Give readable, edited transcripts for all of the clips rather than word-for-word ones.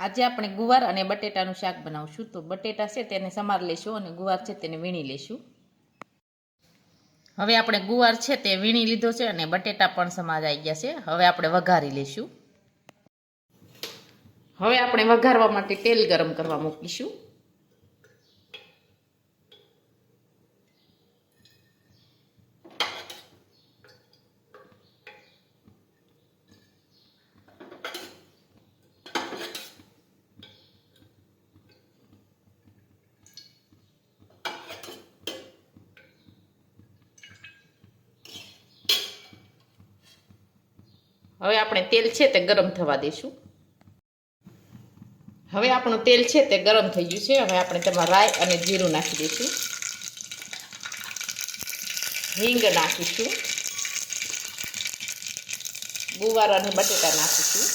આજે આપણે ગુવાર અને બટેટાનું શાક બનાવશું. તો બટેટા છે તેને સમાર લેશું અને ગુવાર છે તેને વીણી લેશું. હવે આપણે ગુવાર છે તે વીણી લીધો છે અને બટેટા પણ સમારાઈ ગયા છે. હવે આપણે વઘારી લેશું. હવે આપણે વઘારવા માટે તેલ ગરમ કરવા મૂકીશું. હવે આપણે તેલ છે તે ગરમ થવા દઈશું. હવે આપણું તેલ છે તે ગરમ થઈ ગયું છે. હવે આપણે તેમાં રાઈ અને જીરું નાખી દઈશું. હિંગ નાખીશું. ગુવાર અને બટેટા નાખીશું.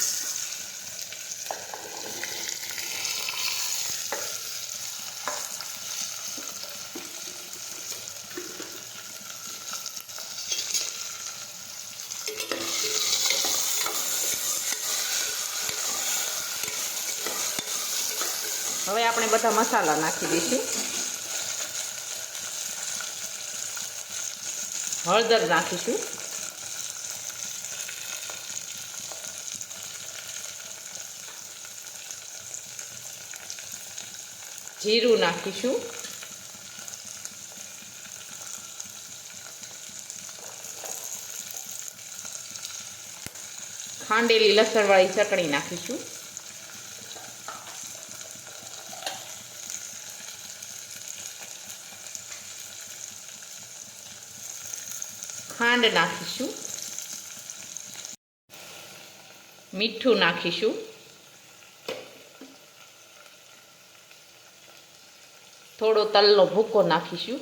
હવે આપણે બધા મસાલા નાખી દઈશું. હળદર નાખીશું. જીરું નાખીશું. ખાંડેલી લસણવાળી ચટણી નાખીશું. ખાંડ નાખીશું. મીઠું નાખીશું. થોડો તલનો ભૂકો નાખીશું.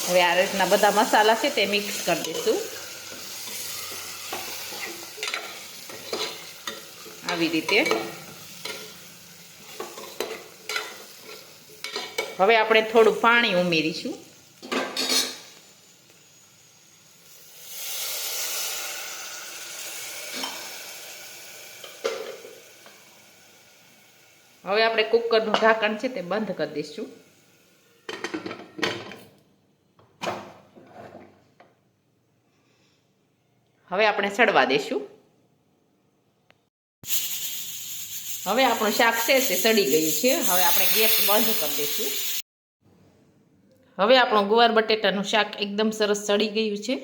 હવે આ રીતના બધા મસાલા છે તે મિક્સ કરી દઈશું. આવી રીતે. હવે આપણે થોડું પાણી ઉમેરીશું. હવે આપણે કુકરનું ઢાંકણ છે તે બંધ કરી દઈશું. હવે આપણે સડવા દઈશું. હવે આપણું શાક છે તે સડી ગયું છે. હવે આપણે ગેસ બંધ કરી દઈશું. હવે આપણું ગુવાર બટેટાનું શાક એકદમ સરસ સડી ગયું છે.